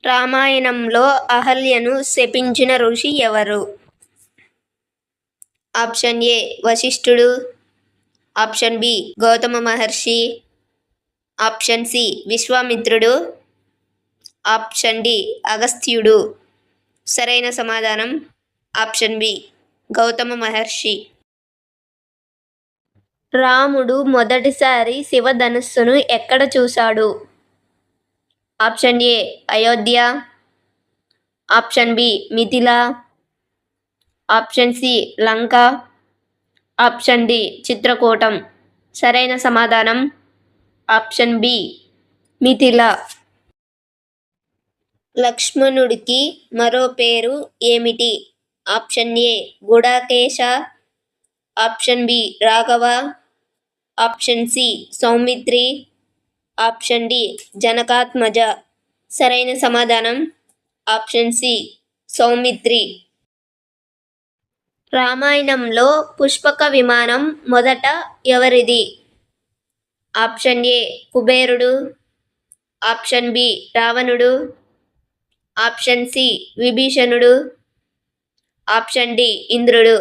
రామాయణంలో అహల్యను శపించిన ఋషి ఎవరు? ఆప్షన్ ఏ వశిష్ఠుడు, ఆప్షన్ బి గౌతమ మహర్షి, ఆప్షన్ సి విశ్వామిత్రుడు, ఆప్షన్ డి అగస్త్యుడు. సరైన సమాధానం ఆప్షన్ బి గౌతమ మహర్షి. రాముడు మొదటిసారి శివధనుస్సును ఎక్కడ చూశాడు? Option A Ayodhya, option B Mithila, option C Lanka, option D Chitrakutam. సరైన సమాధానం ఆప్షన్ బి మిథిల. లక్ష్మణుడికి మరో పేరు ఏమిటి? Option A Gudakesha, option B Raghava, option C Soumitri, option D Janakatmaja. సరైన సమాధానం ఆప్షన్ సి సౌమిత్రి. రామాయణంలో పుష్పక విమానం మొదట ఎవరిది? ఆప్షన్ ఏ కుబేరుడు, ఆప్షన్ బి రావణుడు, ఆప్షన్ సి విభీషణుడు, ఆప్షన్ డి ఇంద్రుడు.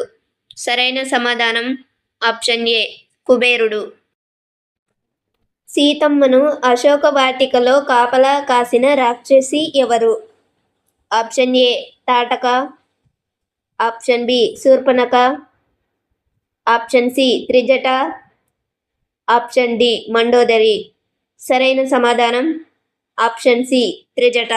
సరైన సమాధానం ఆప్షన్ ఏ కుబేరుడు. సీతమ్మను అశోక వాటికలో కాపలా కాసిన రాక్షసి ఎవరు? Option A Tataka, option B Shurpanakha, option C Trijata, option D Mandodari. సరైన సమాధానం ఆప్షన్ సి త్రిజట.